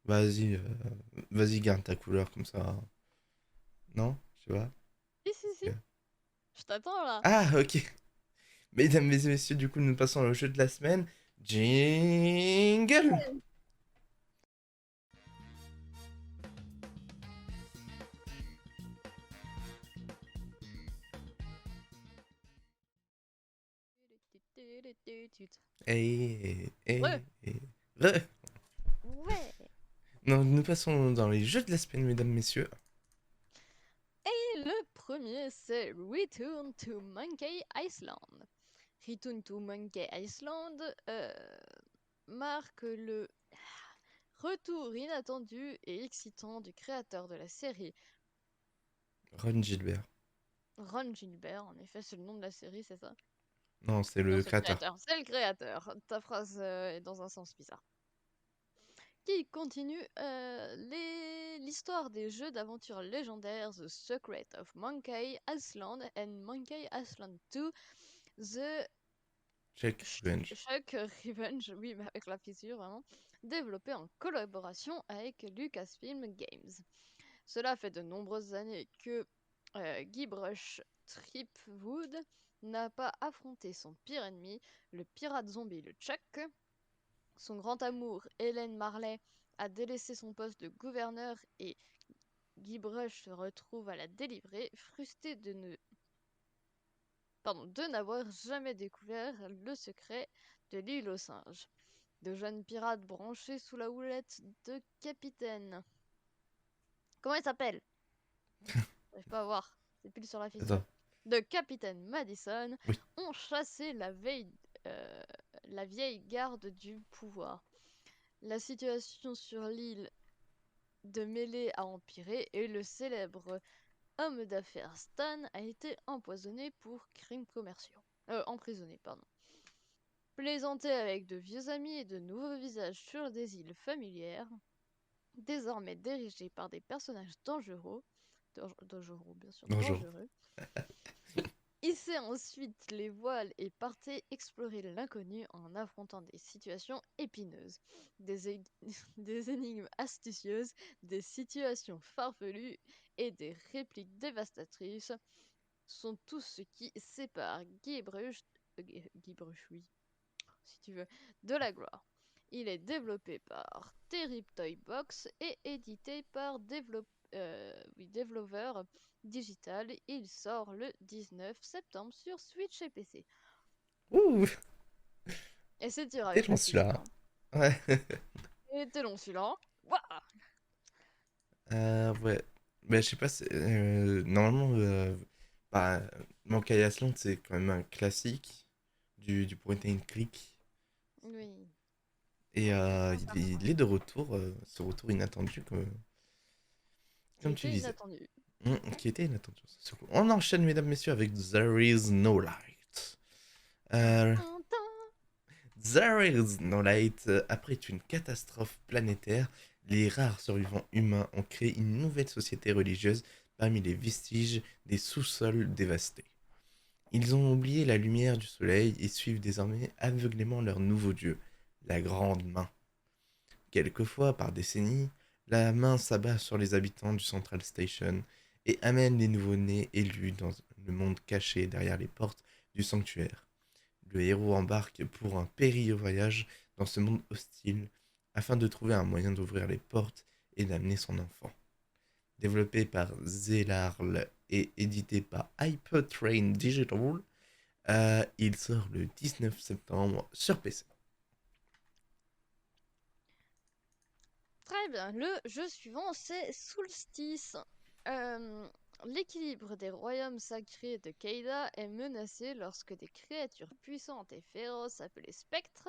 Vas-y, vas-y, garde ta couleur comme ça. Non? Je sais pas. Si, si, si. Ok. Je t'attends là. Ah, ok. Mesdames et messieurs, du coup, nous passons au jeu de la semaine. Jingle! Et, Ouais. re. Ouais. Non, nous passons dans les jeux de la semaine, mesdames, messieurs. Et le premier, c'est Return to Monkey Island. Return to Monkey Island marque le retour inattendu et excitant du créateur de la série, Ron Gilbert. Ron Gilbert. En effet, c'est le nom de la série, c'est ça? Non, c'est Non, le c'est le créateur. créateur. C'est le créateur. Ta phrase est dans un sens bizarre. Qui continue l'histoire des jeux d'aventure légendaires The Secret of Monkey Island and Monkey Island 2, The Check Revenge. Chuck Revenge, oui, mais avec la fissure vraiment, développé en collaboration avec Lucasfilm Games. Cela fait de nombreuses années que Guybrush Threepwood n'a pas affronté son pire ennemi, le pirate zombie le Chuck. Son grand amour, Hélène Marley, a délaissé son poste de gouverneur et Guybrush se retrouve à la délivrer, frustré de n'avoir jamais découvert le secret de l'île aux singes. De jeunes pirates branchés sous la houlette de capitaine. Comment il s'appelle? J'arrive pas à voir, c'est pile sur la fissure. Attends. De capitaine Madison Oui. ont chassé euh, la vieille garde du pouvoir. La situation sur l'île de mêlée a empiré et le célèbre homme d'affaires Stan a été empoisonné pour crimes commerciaux. Emprisonné, pardon. Plaisanté avec de vieux amis et de nouveaux visages sur des îles familières, désormais dirigées par des personnages dangereux, dangereux bien sûr, Bonjour. dangereux, hissez ensuite les voiles et partez explorer l'inconnu en affrontant des situations épineuses, des énigmes astucieuses, des situations farfelues et des répliques dévastatrices sont tout ce qui sépare Guybrush, oui, si tu veux, de la gloire. Il est développé par Terry Toy Box et édité par Devolver Digital. Il sort le 19 septembre sur Switch et PC. Ouh, Et c'est dur t'es avec long la fissure. celui-là. Hein. Ouais. Et t'es long celui-là. Hein. Ouah. Ouais. Mais je sais pas, normalement, bah, Monkey Island, c'est quand même un classique du point and click. Oui. Et Sincèrement. il est de retour, ce retour inattendu, Qui comme tu était disais. inattendu. Qui était inattendu. On enchaîne, mesdames, messieurs, avec There is no light. Tan, Euh, tan, tan. There is no light. Après une catastrophe planétaire, les rares survivants humains ont créé une nouvelle société religieuse parmi les vestiges des sous-sols dévastés. Ils ont oublié la lumière du soleil et suivent désormais aveuglément leur nouveau dieu, la Grande Main. Quelquefois, par décennies, la main s'abat sur les habitants du Central Station et amène les nouveau-nés élus dans le monde caché derrière les portes du sanctuaire. Le héros embarque pour un périlleux voyage dans ce monde hostile afin de trouver un moyen d'ouvrir les portes et d'amener son enfant. Développé par Zelarl et édité par Hypertrain Digital, il sort le 19 septembre sur PC. Très bien. Le jeu suivant, c'est Solstice. Euh, L'équilibre des royaumes sacrés de Keida est menacé lorsque des créatures puissantes et féroces appelées spectres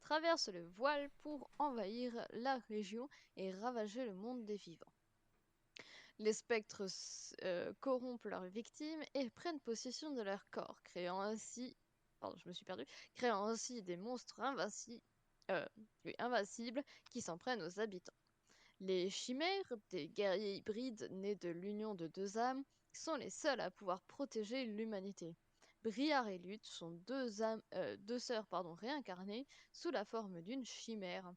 traversent le voile pour envahir la région et ravager le monde des vivants. Les spectres corrompent leurs victimes et prennent possession de leur corps, créant ainsi... Pardon, je me suis perdue. Créant ainsi des monstres euh, oui, invincibles qui s'en prennent aux habitants. Les chimères, des guerriers hybrides nés de l'union de deux âmes, sont les seuls à pouvoir protéger l'humanité. Briar et Lutte sont deux sœurs réincarnées sous la forme d'une chimère.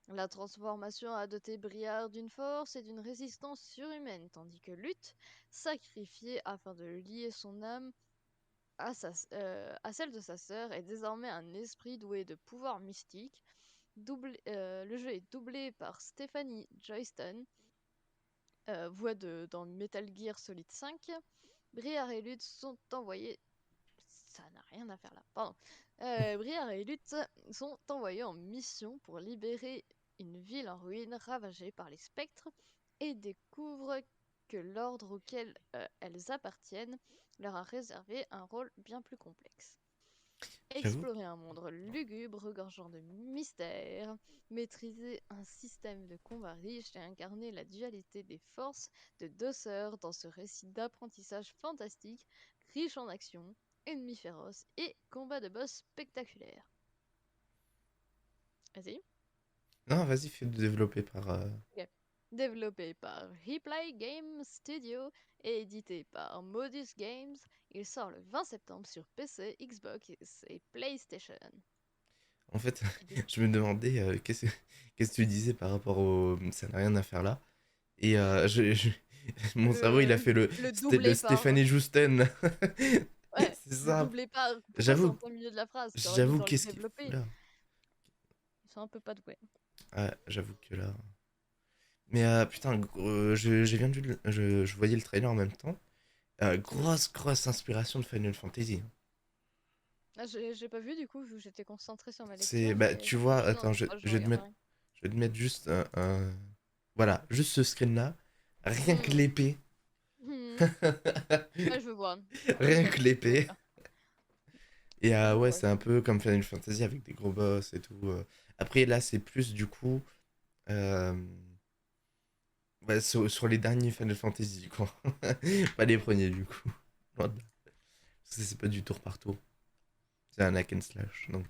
La transformation a doté Briard d'une force et d'une résistance surhumaine, tandis que Lutte, sacrifiée afin de lier son âme à celle de sa sœur, est désormais un esprit doué de pouvoirs mystiques. Le jeu est doublé par Stephanie Joyston, dans Metal Gear Solid 5. Briar et Lutte sont envoyés... Ça n'a rien à faire là, pardon. Briar et Lutte sont envoyés en mission pour libérer une ville en ruine ravagée par les spectres et découvrent que l'ordre auquel elles appartiennent leur a réservé un rôle bien plus complexe. J'avoue. Explorer un monde lugubre, regorgeant de mystères, maîtriser un système de combat riche et incarner la dualité des forces de deux sœurs dans ce récit d'apprentissage fantastique, riche en action, ennemis féroces et combats de boss spectaculaires. Vas-y. Non, vas-y, fais développer par. Ok. Développé par Replay Game Studio et édité par Modus Games, il sort le 20 septembre sur PC, Xbox et PlayStation. En fait, Et du coup, je me demandais qu'est-ce que tu disais par rapport au. Ça n'a rien à faire là. Et mon cerveau, il a le, fait le c'était le doublé par. Stéphanie Jousten. Ouais, C'est le ça. doublé par. Pourquoi c'est J'avoue, en plein milieu de la phrase? T'aurais dit j'avoue, dans le qu'est-ce qu'il fout développé. là? Ils sont un peu pas doués. Ouais, j'avoue que là. Mais putain, je viens je voyais le trailer en même temps. Mhm. Grosse inspiration de Final Fantasy. Ah, j'ai pas vu du coup, vu que j'étais concentrée sur ma C'est, lecture, bah, mais. tu vois, Non, attends, je regarderai. je vais te mettre juste voilà, juste ce screen là. Rien que Mhm. l'épée. Mhm. Ouais, je veux voir. Rien que Je veux l'épée. bien. Et Je ouais, vois, c'est je un vois. peu comme Final Fantasy avec des gros boss et tout. Après, là, c'est plus du coup. euh, bah, sur les derniers Final Fantasy, quoi. Pas les premiers, du coup. Loin de là. Parce que c'est pas du tour par tour. C'est un hack and slash. Donc.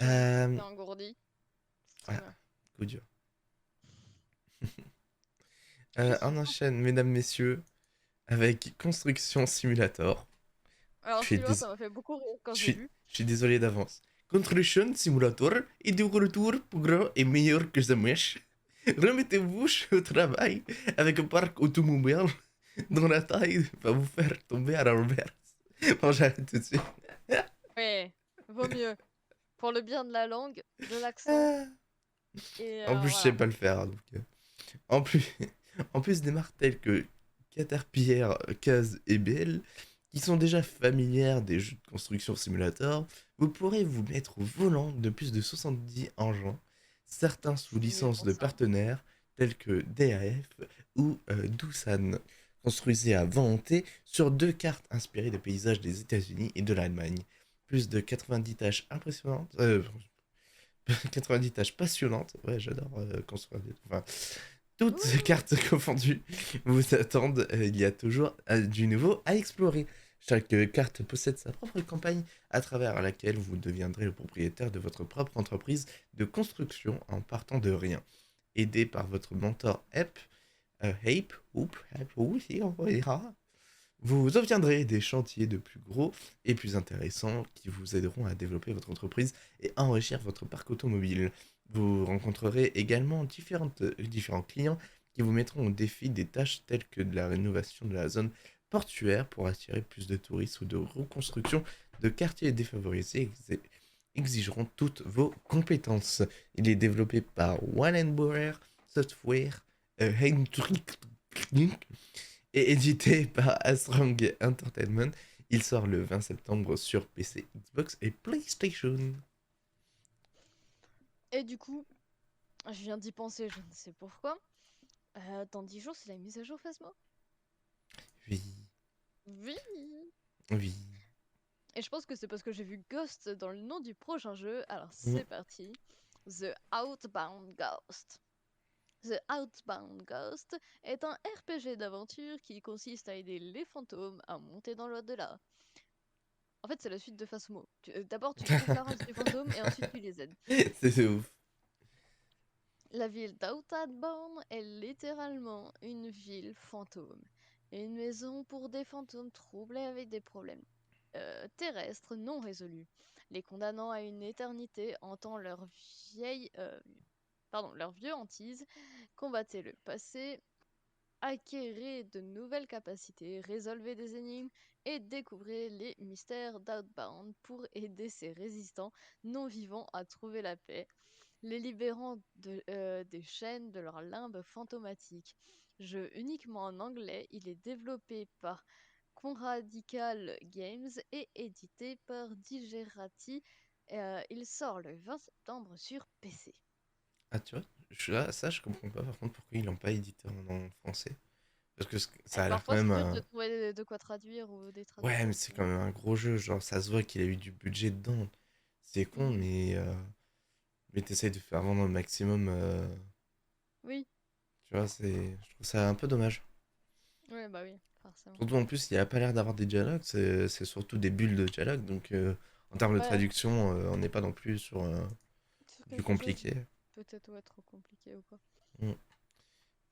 T'es Euh, engourdi. C'est trop ah, bien. coup dur. Je On suis fan. enchaîne, mesdames, messieurs, avec Construction Simulator. Je Alors suis, celui-là, dés- ça m'a fait beaucoup rire quand je j'ai suis, vu. je suis désolé d'avance. Construction Simulator est de retour plus grand et meilleur que jamais. Remettez-vous au travail avec un parc automobile dont la taille va vous faire tomber à la reverse. Bon, j'arrête tout de suite. Ouais, vaut mieux. Pour le bien de la langue, de l'accent, Ah. et En plus, je sais voilà. pas le faire. Donc, en plus, en plus des marques telles que Caterpillar, Caz et Bell, qui sont déjà familières des jeux de construction simulator, vous pourrez vous mettre au volant de plus de 70 engins, certains Je sous suis nulle licence pour de ça. partenaires tels que DAF ou Doosan. Construisez à volonté sur deux cartes inspirées des paysages des États-Unis et de l'Allemagne. Plus de 90 tâches impressionnantes, 90 tâches passionnantes. Ouais, j'adore construire des. Enfin, toutes ces Ouh. cartes confondues vous attendent. Il y a toujours du nouveau à explorer. Chaque carte possède sa propre campagne à travers laquelle vous deviendrez le propriétaire de votre propre entreprise de construction en partant de rien. Aidé par votre mentor Ape, on va dire, vous obtiendrez des chantiers de plus gros et plus intéressants qui vous aideront à développer votre entreprise et enrichir votre parc automobile. Vous rencontrerez également différents clients qui vous mettront au défi des tâches telles que de la rénovation de la zone portuaire pour attirer plus de touristes ou de reconstruction de quartiers défavorisés exigeront toutes vos compétences. Il est développé par Wallenbauer Software, Heinrich et édité par Astrong Entertainment. Il sort le 20 septembre sur PC, Xbox et PlayStation. Et du coup, je viens d'y penser, je ne sais pourquoi. Dans 10 jours, c'est la mise à jour Phasmo? Oui, Oui. oui. Et je pense que c'est parce que j'ai vu Ghost dans le nom du prochain jeu. Alors Mm. c'est parti. The Outbound Ghost. The Outbound Ghost est un RPG d'aventure qui consiste à aider les fantômes à monter dans l'au-delà. En fait, c'est la suite de Phasmo. D'abord, tu trouves la race des fantômes et ensuite tu les aides. C'est ouf. La ville d'Outbound est littéralement une ville fantôme. Une maison pour des fantômes troublés avec des problèmes terrestres non résolus, les condamnant à une éternité hantant leur vieux hantise. Combattez le passé, acquérez de nouvelles capacités, résolvez des énigmes et découvrez les mystères d'Outbound pour aider ces résistants non vivants à trouver la paix, les libérant des chaînes de leur limbe fantomatique. Jeu uniquement en anglais, il est développé par Conradical Games et édité par Digerati. Il sort le 20 septembre sur PC. Ah, tu vois, ça, je comprends pas par contre pourquoi ils l'ont pas édité en français. Parce que ça a l'air quand Parfois, c'est même dur de un. trouver de quoi traduire ou des Ouais, mais traducteurs c'est qui. quand même un gros jeu. Genre, ça se voit qu'il a eu du budget dedans. C'est con, Mhm. mais t'essayes de faire vendre au maximum. Oui, Tu vois, je trouve ça un peu dommage. ouais, bah oui, forcément. Surtout en plus, il a pas l'air d'avoir des dialogues. C'est surtout des bulles de dialogue. Donc, en termes de Ouais, traduction, on n'est pas non plus sur sur du quelque chose compliqué. peut-être ouais, trop compliqué ou quoi.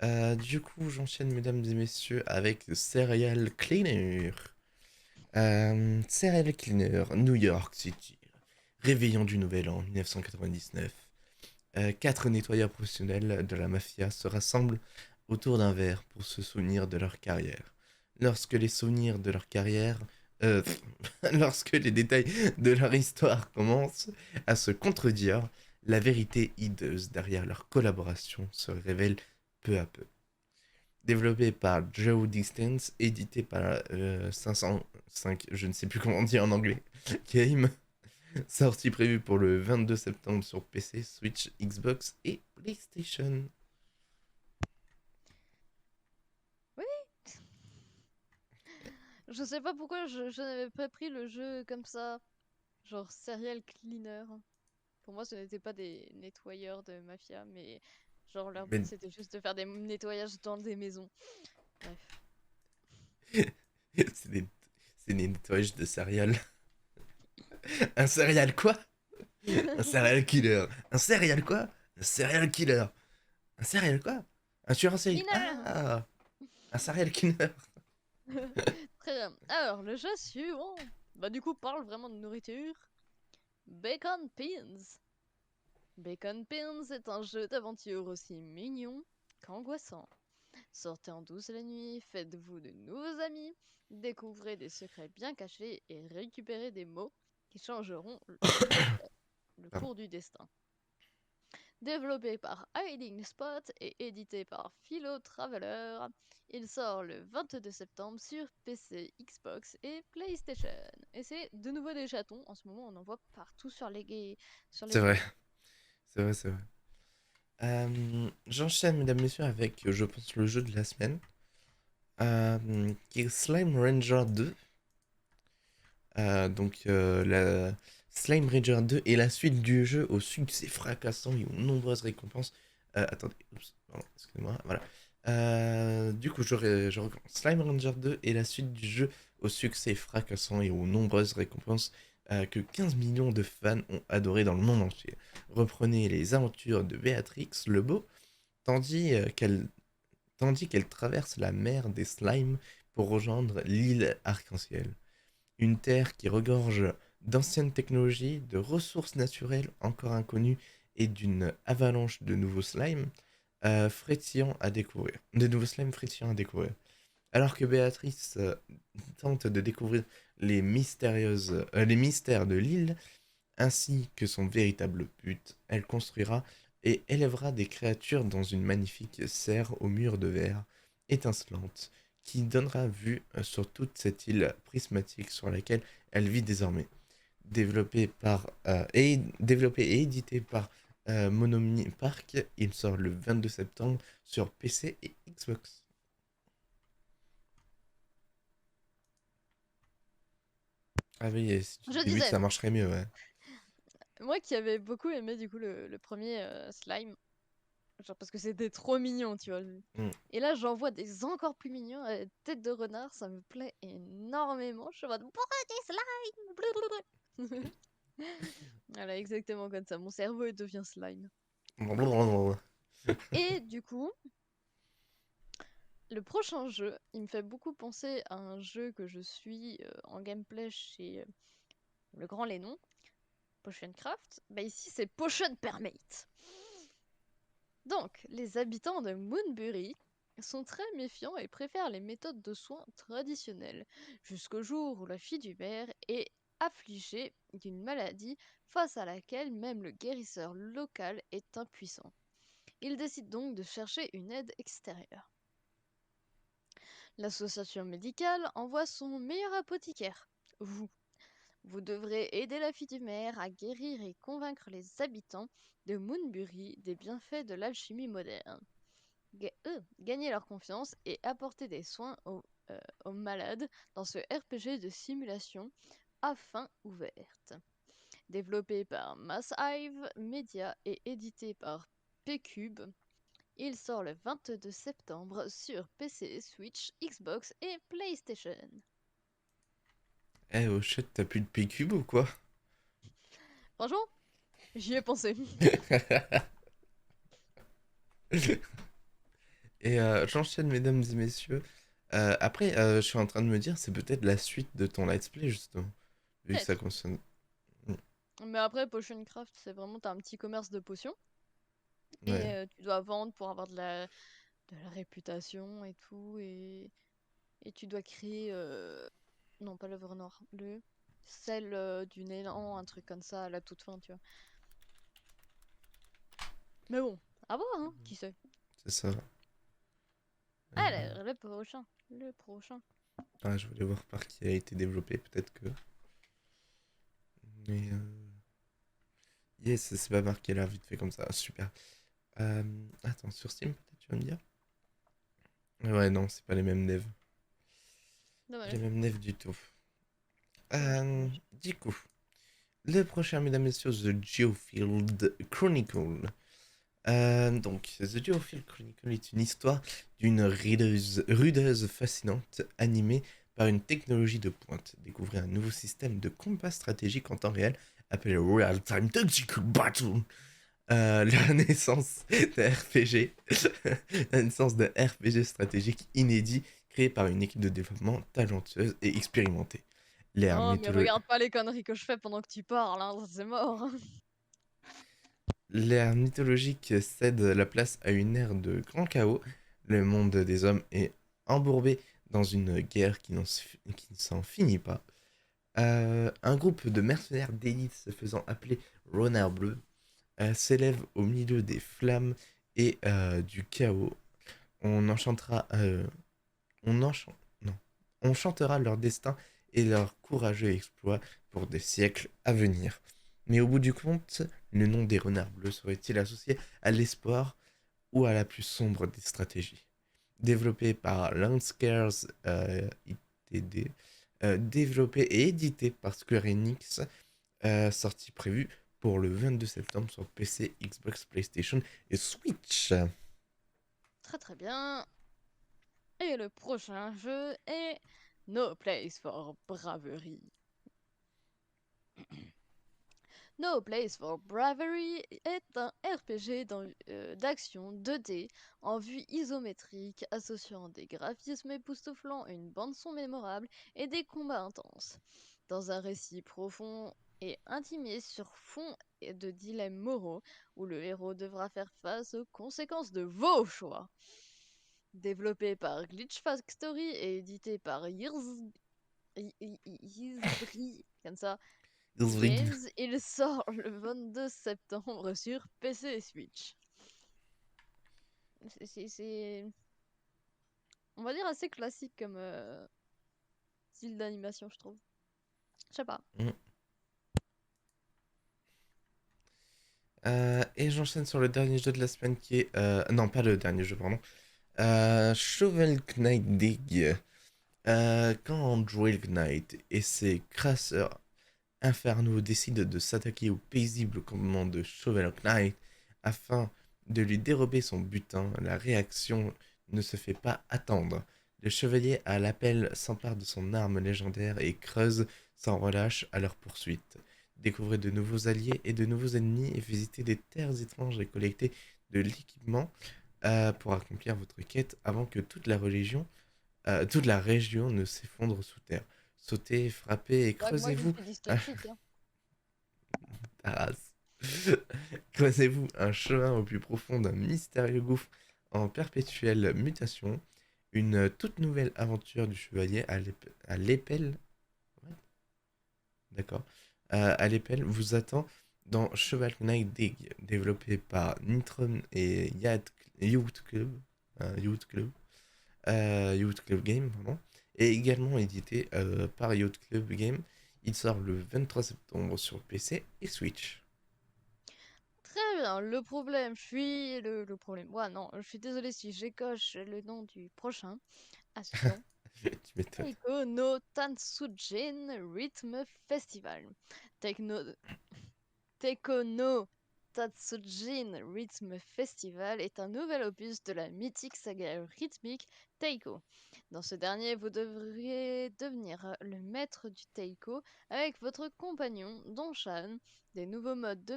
Mm. Du coup, j'enchaîne, mesdames et messieurs, avec Serial Cleaner. Serial Cleaner, New York City. Réveillon du Nouvel An 1999. Quatre nettoyeurs professionnels de la mafia se rassemblent autour d'un verre pour se souvenir de leur carrière. Lorsque les souvenirs de leur carrière, euh, lorsque les détails de leur histoire commencent à se contredire, la vérité hideuse derrière leur collaboration se révèle peu à peu. Développé par Joe Distance, édité par 505, je ne sais plus comment dire en anglais, Game, sortie prévue pour le 22 septembre sur PC, Switch, Xbox et PlayStation. Oui, je sais pas pourquoi je n'avais pas pris le jeu comme ça, genre serial cleaner. Pour moi, ce n'étaient pas des nettoyeurs de mafia, mais genre leur but Mais c'était juste de faire des nettoyages dans des maisons. Bref. c'est des, c'est des nettoyages de céréales. Un céréal quoi? Un céréal killer. Un céréal quoi? Un céréal killer. Un céréal quoi? Un tueur en série. Cleaner! Ah! Un céréal killer. Très bien. Alors, le jeu suivant, bah du coup, parle vraiment de nourriture. Bacon Pins. Bacon Pins est un jeu d'aventure aussi mignon qu'angoissant. Sortez en douce la nuit, faites-vous de nouveaux amis, découvrez des secrets bien cachés et récupérez des mots qui changeront le Pardon. cours du destin. Développé par Hiding Spot et édité par Philo Traveler, il sort le 22 septembre sur PC, Xbox et PlayStation. Et c'est de nouveau des chatons. En ce moment, on en voit partout sur les C'est vrai. réseaux. C'est vrai, c'est vrai. J'enchaîne, mesdames, messieurs, avec, je pense, le jeu de la semaine, qui est Slime Ranger 2. La Slime Ranger 2 est la suite du jeu au succès fracassant et aux nombreuses récompenses. Attendez, oups, pardon, excusez-moi, voilà. Du coup, je recommence. Slime Ranger 2 est la suite du jeu au succès fracassant et aux nombreuses récompenses que 15 millions de fans ont adoré dans le monde entier. Reprenez les aventures de Béatrix le Beau, tandis qu'elle traverse la mer des slimes pour rejoindre l'île Arc-en-Ciel. Une terre qui regorge d'anciennes technologies, de ressources naturelles encore inconnues et d'une avalanche de nouveaux slimes frétillants à découvrir. De nouveaux slimes frétillants à découvrir. Alors que Béatrice tente de découvrir les mystères de l'île, ainsi que son véritable but, elle construira et élèvera des créatures dans une magnifique serre aux murs de verre étincelante qui donnera vue sur toute cette île prismatique sur laquelle elle vit désormais. Développé et édité par Monomi Park, il sort le 22 septembre sur PC et Xbox. Ah oui, et si tu Je débutes, disais, ça marcherait mieux, ouais. moi qui avais beaucoup aimé du coup le premier slime, Genre parce que c'était trop mignon, tu vois. Mm. Et là, j'en vois des encore plus mignons, tête de renard, ça me plaît énormément. Je suis en mode, pourquoi des slimes? Blablabla. Voilà, exactement comme ça. Mon cerveau il devient slime. Et du coup, le prochain jeu, il me fait beaucoup penser à un jeu que je suis en gameplay chez le grand Lénon, Potion Craft. Bah ici, c'est Potion Permate. Donc, les habitants de Moonbury sont très méfiants et préfèrent les méthodes de soins traditionnelles, jusqu'au jour où la fille du maire est affligée d'une maladie face à laquelle même le guérisseur local est impuissant. Il décide donc de chercher une aide extérieure. L'association médicale envoie son meilleur apothicaire, vous. Vous devrez aider la fille du maire à guérir et convaincre les habitants de Moonbury des bienfaits de l'alchimie moderne. Gagner leur confiance et apporter des soins aux malades dans ce RPG de simulation à fin ouverte. Développé par Mass Hive Media et édité par P-Cube, il sort le 22 septembre sur PC, Switch, Xbox et PlayStation. Eh, oh shit, t'as plus de P-Cube ou quoi? Franchement, j'y ai pensé. Et j'enchaîne, mesdames et messieurs. Après, je suis en train de me dire, c'est peut-être la suite de ton let's play, justement. Vu que ça Peut-être. concerne. Mm. Mais après, Potion Craft, c'est vraiment, t'as un petit commerce de potions. Et Ouais. tu dois vendre pour avoir de la réputation et tout. Et tu dois créer. Non, pas l'œuvre noire. Le. Celle du néant, un truc comme ça à la toute fin, tu vois. Mais bon, à voir, hein, qui sait. C'est ça. Alors, le prochain. Le prochain. Ah, je voulais voir par qui a été développé, peut-être que. Mais. Yes, c'est pas marqué là, vite fait comme ça. Super. Euh, Attends, sur Steam, peut-être, tu vas me dire? Ouais, non, c'est pas les mêmes devs. Pas les Dommage. mêmes devs du tout. Dommage, dommage. Du coup, le prochain, mesdames et messieurs, The Geofield Chronicle. Donc, The Geofield Chronicle est une histoire d'une rudeuse fascinante animée par une technologie de pointe. Découvrez un nouveau système de combat stratégique en temps réel appelé Real Time Tactical Battle. La naissance d'un RPG, la naissance d'un RPG stratégique inédit créé par une équipe de développement talentueuse et expérimentée. L'ère Non, mais mythologique. regarde pas les conneries que je fais pendant que tu parles, hein, c'est mort. L'ère mythologique cède la place à une ère de grand chaos. Le monde des hommes est embourbé dans une guerre qui ne s'en finit pas. Un groupe de mercenaires d'élite se faisant appeler Renard Bleu s'élève au milieu des flammes et du chaos. On enchantera, on enchan- non, on chantera leur destin et leurs courageux exploits pour des siècles à venir. Mais au bout du compte, le nom des renards bleus serait-il associé à l'espoir ou à la plus sombre des stratégies? Développé par Landscares ITD, développé et édité par Square Enix, sortie prévue pour le 22 septembre sur PC, Xbox, PlayStation et Switch. Très très bien. Et le prochain jeu est No Place for Bravery. No Place for Bravery est un RPG d'action 2D en vue isométrique associant des graphismes époustouflants, une bande-son mémorable et des combats intenses. Dans un récit profond et intimé sur fond de dilemmes moraux où le héros devra faire face aux conséquences de vos choix. Développé par Glitch Factory et édité par Yizbri, comme ça, Games, il sort le 22 septembre sur PC et Switch. C'est, on va dire, assez classique comme style d'animation, je trouve. Je sais pas. Et j'enchaîne sur le dernier jeu de la semaine qui est... non, pas le dernier jeu, pardon. Shovel Knight Dig. Quand Android Knight et ses crasseurs infernaux décident de s'attaquer au paisible commandement de Shovel Knight afin de lui dérober son butin, la réaction ne se fait pas attendre. Le chevalier à l'appel s'empare de son arme légendaire et creuse sans relâche à leur poursuite. Découvrez de nouveaux alliés et de nouveaux ennemis et visitez des terres étranges et collectez de l'équipement pour accomplir votre quête avant que toute la région ne s'effondre sous terre. Sautez, frappez et C'est vrai que moi je creusez-vous suis dyslexique, hein. ta race. Creusez-vous un chemin au plus profond d'un mystérieux gouffre en perpétuelle mutation. Une toute nouvelle aventure du chevalier à l'épelle. D'accord. À l'épelle vous attend dans Cheval Knight Dig, développé par Nitron et Youth Club. Youth Club. Youth Club Game, pardon. Et également édité par Youth Club Game. Il sort le 23 septembre sur PC et Switch. Très bien, le problème, le problème. Ouais, non, je suis désolée si j'écoche le nom du prochain. Attention. Tu m'étonnes. Taiko no Tatsujin Rhythm Festival. Techno... Taiko no Tatsujin Rhythm Festival est un nouvel opus de la mythique saga rythmique Taiko. Dans ce dernier, vous devriez devenir le maître du Taiko avec votre compagnon Donshan. Des nouveaux modes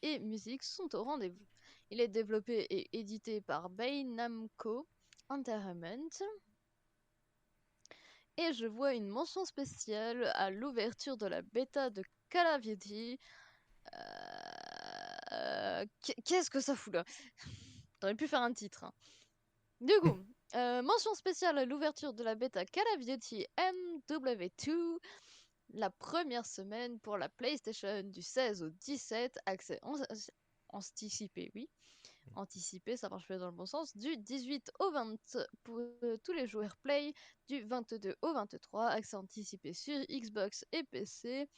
et musiques sont au rendez-vous. Il est développé et édité par Bay Namco Entertainment. Et je vois une mention spéciale à l'ouverture de la bêta de Call of Duty. Qu'est-ce que ça fout là? T'aurais pu faire un titre, hein. Du coup, mention spéciale à l'ouverture de la bêta Call of Duty MW2, la première semaine pour la PlayStation du 16 au 17, accès anticipé, oui. Anticipé, ça marche pas dans le bon sens, du 18 au 20 pour tous les joueurs Play, du 22 au 23, accès anticipé sur Xbox et PC,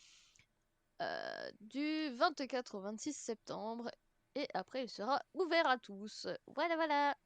du 24 au 26 septembre, et après il sera ouvert à tous. Voilà, voilà.